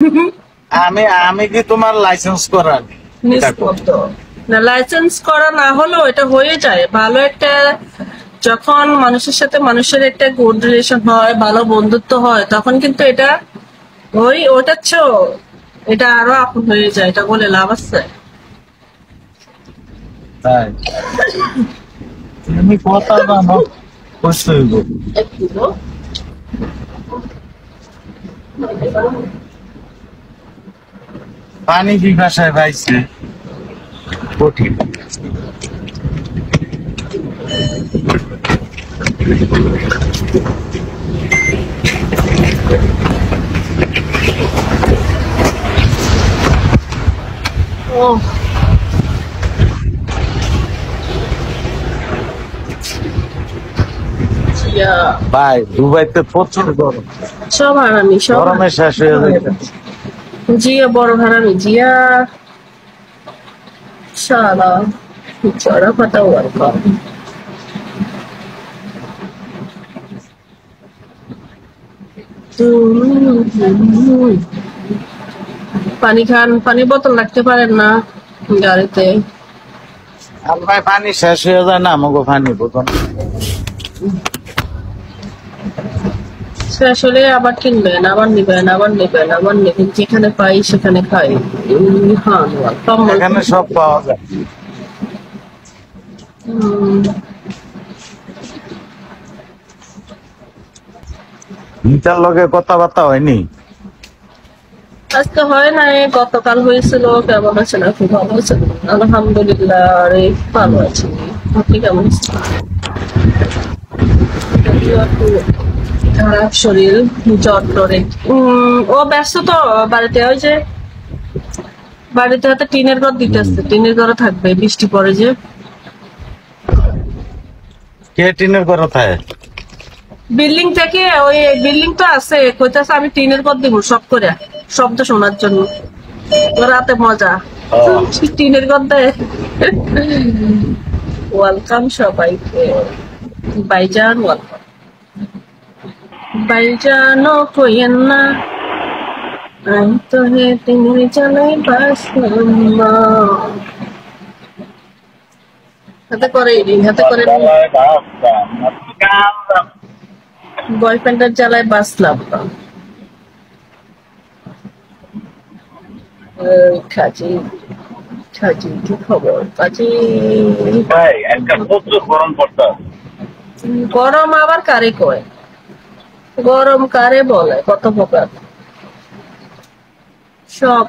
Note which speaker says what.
Speaker 1: আমি আমি কি তোমার লাইসেন্স করার
Speaker 2: নিষ্পত্ত না, লাইসেন্স করা না হলেও এটা হয়ে যায় ভালো একটা। যখন মানুষের সাথে মানুষের একটা গুড রিলেশন হয়, ভালো বন্ধুত্ব হয়, তখন কিন্তু এটা ওটা এটা আরো আপন হয়ে যায়, এটা বলে লাভ আছে।
Speaker 1: তাই তুমি কথা জানো বুঝতে হইব।
Speaker 2: একটু তো।
Speaker 1: পানি পিপাসায় পাইছে কঠিন।
Speaker 2: ও জিয়া,
Speaker 1: ভাই দুবাইতে প্রচুর গরম,
Speaker 2: সব হারামি, সব
Speaker 1: গরমে শেষ হয়ে যাচ্ছে।
Speaker 2: জিয়া বড় হারামি, জিয়া শালা চড়া পাতা ওয়ার্কার। পানি খান, পানি বোতল রাখতে পারেন না গাড়িতে?
Speaker 1: আর ভাই পানি শেষ হয়ে যায় না, আমাকে পানি বোতল
Speaker 2: শেষ হলে আবার কিনবেন, আবার নিবেন, আবার নিবেন, আবার নিবেন, যেখানে পাই সেখানে খাই। হ্যাঁ, কম্বল।
Speaker 1: এখানে সব পাওয়া যায়।
Speaker 2: উম,
Speaker 1: নিতার লগে কথাবার্তা হয়নি।
Speaker 2: আজকে হয় নাই, গতকাল হয়েছিল। কেমন আছেন আপনি? ভালো আছেন? আলহামদুলিল্লাহ, আরে ভালো আছি। আপনি কেমন আছেন? যদিও একটু খারাপ শরীর, জ্বর টরে। ও ব্যস্ত তো বাড়িতে, ওই যে বাড়িতে হয়তো টিনের ঘর দিতে আসছে, টিনের ঘরে থাকবে, বৃষ্টি পড়ে যে।
Speaker 1: কে টিনের কথায়?
Speaker 2: বিল্ডিং থেকে, ওই বিল্ডিং তো আছে, কইতাছে আমি টিনের ঘর দিব সব করে, শব্দ শোনার জন্য। রাতে মজা, টিনের ঘর দেয়। ওয়েলকাম সবাইকে, ভাইজান ওয়েলকাম। ভাইজানও কইেন না, আমি তো হে টিনের জ্বালাই বাসলাম না। হাতে করে হাতে করে বয়ফ্রেন্ডের জ্বালায় বাঁচলাম না। কাজী, কাজী কি খবর কাজী?
Speaker 1: ভাই একটা প্রচুর গরম পড়ছে।
Speaker 2: গরম আবার কারে কয়? গরম কারে বলে? কত প্রকার সব